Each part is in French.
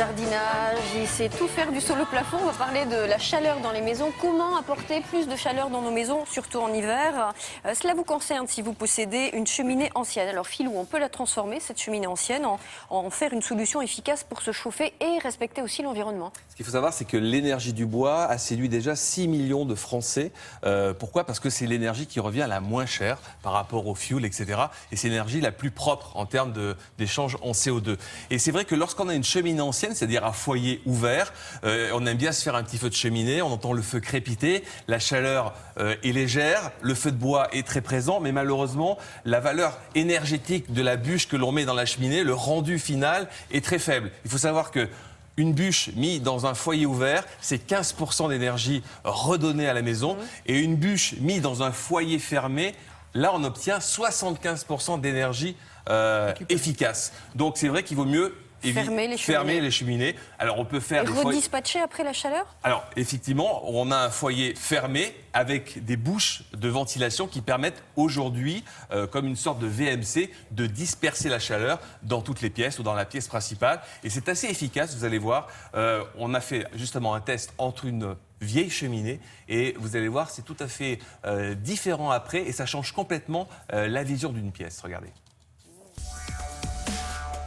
jardinage, il sait tout faire du sol au plafond. On va parler de la chaleur dans les maisons. Comment apporter plus de chaleur dans nos maisons, surtout en hiver? Cela vous concerne si vous possédez une cheminée ancienne. Alors Philou, on peut la transformer, cette cheminée ancienne, en faire une solution efficace pour se chauffer et respecter aussi l'environnement. Ce qu'il faut savoir, c'est que l'énergie du bois a séduit déjà 6 millions de Français. Pourquoi? Parce que c'est l'énergie qui revient la moins chère par rapport au fuel, etc. Et c'est l'énergie la plus propre en termes d'échange en CO2. Et c'est vrai que lorsqu'on a une cheminée ancienne, c'est-à-dire un foyer ouvert, on aime bien se faire un petit feu de cheminée, on entend le feu crépiter, la chaleur est légère, le feu de bois est très présent, mais malheureusement, la valeur énergétique de la bûche que l'on met dans la cheminée, le rendu final est très faible. Il faut savoir que une bûche mise dans un foyer ouvert, c'est 15% d'énergie redonnée à la maison. Et une bûche mise dans un foyer fermé, là, on obtient 75% d'énergie efficace. Donc, c'est vrai qu'il vaut mieux fermer les cheminées. Alors, on peut faire et redispatcher après la chaleur? Alors, effectivement, on a un foyer fermé avec des bouches de ventilation qui permettent aujourd'hui, comme une sorte de VMC, de disperser la chaleur dans toutes les pièces ou dans la pièce principale. Et c'est assez efficace, vous allez voir. On a fait justement un test entre une vieille cheminée et vous allez voir, c'est tout à fait différent après et ça change complètement la vision d'une pièce. Regardez.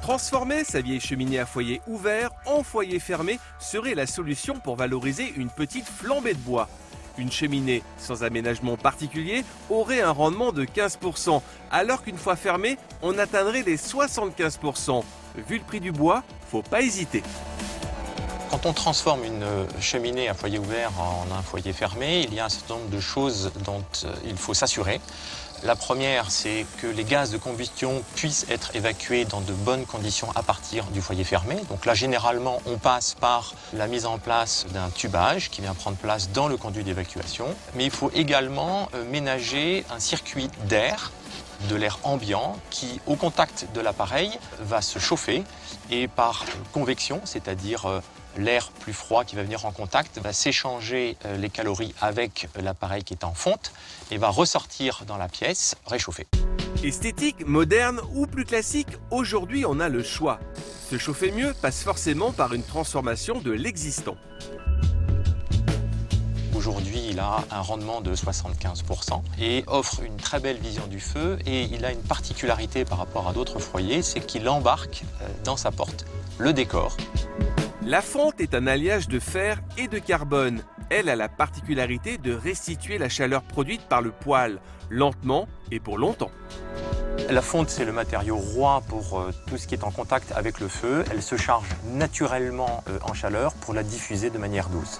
Transformer sa vieille cheminée à foyer ouvert en foyer fermé serait la solution pour valoriser une petite flambée de bois. Une cheminée sans aménagement particulier aurait un rendement de 15%, alors qu'une fois fermée, on atteindrait les 75%. Vu le prix du bois, faut pas hésiter. Quand on transforme une cheminée à foyer ouvert en un foyer fermé, il y a un certain nombre de choses dont il faut s'assurer. La première, c'est que les gaz de combustion puissent être évacués dans de bonnes conditions à partir du foyer fermé. Donc là, généralement, on passe par la mise en place d'un tubage qui vient prendre place dans le conduit d'évacuation. Mais il faut également ménager un circuit d'air, de l'air ambiant, qui, au contact de l'appareil, va se chauffer et par convection, c'est-à-dire l'air plus froid qui va venir en contact va s'échanger les calories avec l'appareil qui est en fonte et va ressortir dans la pièce réchauffée. Esthétique, moderne ou plus classique, aujourd'hui on a le choix. Se chauffer mieux passe forcément par une transformation de l'existant. Aujourd'hui, il a un rendement de 75% et offre une très belle vision du feu. Et il a une particularité par rapport à d'autres foyers, c'est qu'il embarque dans sa porte le décor. La fonte est un alliage de fer et de carbone. Elle a la particularité de restituer la chaleur produite par le poêle, lentement et pour longtemps. La fonte, c'est le matériau roi pour tout ce qui est en contact avec le feu. Elle se charge naturellement en chaleur pour la diffuser de manière douce.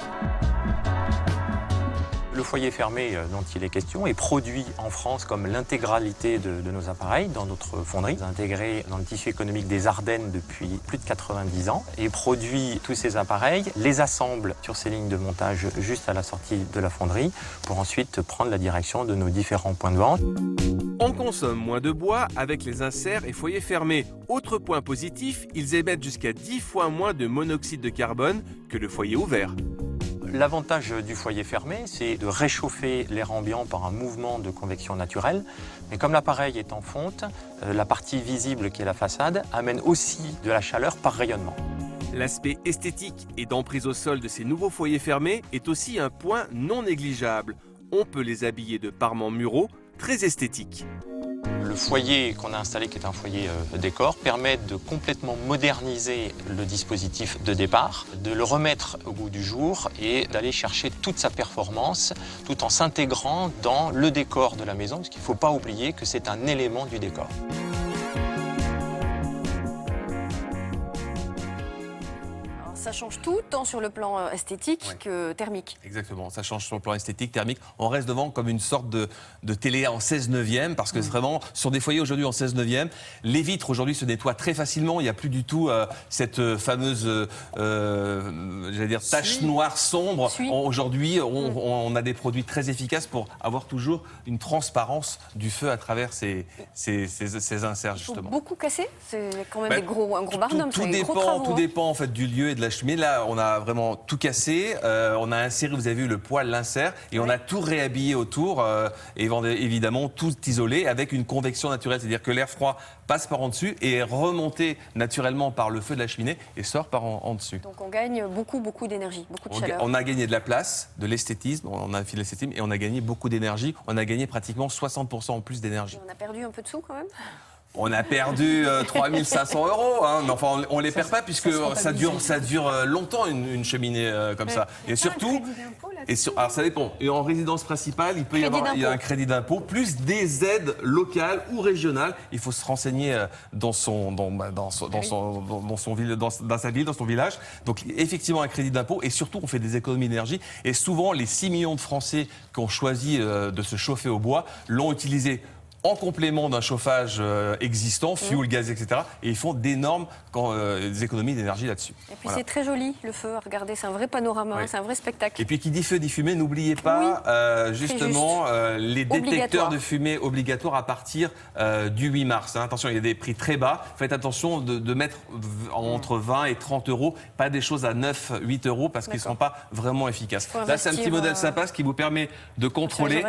Le foyer fermé dont il est question est produit en France comme l'intégralité de nos appareils dans notre fonderie, intégrée dans le tissu économique des Ardennes depuis plus de 90 ans, et produit tous ces appareils, les assemble sur ces lignes de montage juste à la sortie de la fonderie pour ensuite prendre la direction de nos différents points de vente. On consomme moins de bois avec les inserts et foyers fermés. Autre point positif, ils émettent jusqu'à 10 fois moins de monoxyde de carbone que le foyer ouvert. L'avantage du foyer fermé, c'est de réchauffer l'air ambiant par un mouvement de convection naturelle. Mais comme l'appareil est en fonte, la partie visible qui est la façade amène aussi de la chaleur par rayonnement. L'aspect esthétique et d'emprise au sol de ces nouveaux foyers fermés est aussi un point non négligeable. On peut les habiller de parements muraux très esthétiques. Le foyer qu'on a installé, qui est un foyer décor, permet de complètement moderniser le dispositif de départ, de le remettre au goût du jour et d'aller chercher toute sa performance tout en s'intégrant dans le décor de la maison, parce qu'il ne faut pas oublier que c'est un élément du décor. Ça change tout, tant sur le plan esthétique que thermique. Exactement, ça change sur le plan esthétique, thermique. On reste devant comme une sorte de télé en 16/9, parce que vraiment, sur des foyers aujourd'hui en 16/9, les vitres aujourd'hui se nettoient très facilement. Il n'y a plus du tout cette fameuse j'allais dire, tache noire sombre. Aujourd'hui, on a des produits très efficaces pour avoir toujours une transparence du feu à travers ces inserts, justement. Il faut beaucoup casser, c'est quand même un gros barnum. Tout dépend en fait du lieu et de la cheminée cheminée. Là, on a vraiment tout cassé. On a inséré, vous avez vu, le poêle, l'insert. Et on a tout réhabillé autour. Et évidemment, tout isolé avec une convection naturelle. C'est-à-dire que l'air froid passe par en dessus et est remonté naturellement par le feu de la cheminée et sort par en dessus. Donc on gagne beaucoup d'énergie, beaucoup de chaleur. On a gagné de la place, de l'esthétisme, on a fait l'esthétisme et on a gagné beaucoup d'énergie. On a gagné pratiquement 60% en plus d'énergie. On a perdu un peu de sous quand même. On a perdu 3 500 €, hein, mais enfin on les perd pas puisque ça dure longtemps une cheminée comme ça. Et surtout, alors ça dépend. Et en résidence principale, il y a un crédit d'impôt plus des aides locales ou régionales. Il faut se renseigner dans sa ville, dans son village. Donc effectivement un crédit d'impôt et surtout on fait des économies d'énergie. Et souvent les 6 millions de Français qui ont choisi de se chauffer au bois l'ont utilisé en complément d'un chauffage existant, fuel, gaz, etc. Et ils font d'énormes économies d'énergie là-dessus. Et puis c'est très joli, le feu. Regardez, c'est un vrai panorama, c'est un vrai spectacle. Et puis qui dit feu dit fumée, n'oubliez pas justement les détecteurs de fumée obligatoires à partir du 8 mars. Hein. Attention, il y a des prix très bas. Faites attention de mettre entre 20 et 30 €, pas des choses à 9, 8 € parce qu'ils ne seront pas vraiment efficaces. Là, c'est un petit modèle sympa, ce qui vous permet de contrôler.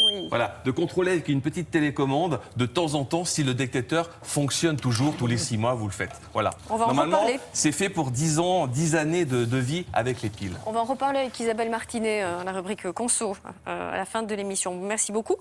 Oui. Voilà, de contrôler avec une petite télécommande de temps en temps si le détecteur fonctionne toujours, tous les 6 mois, vous le faites. Voilà. On va Normalement, en reparler. c'est fait pour 10 ans, 10 années de vie avec les piles. On va en reparler avec Isabelle Martinet, la rubrique Conso, à la fin de l'émission. Merci beaucoup.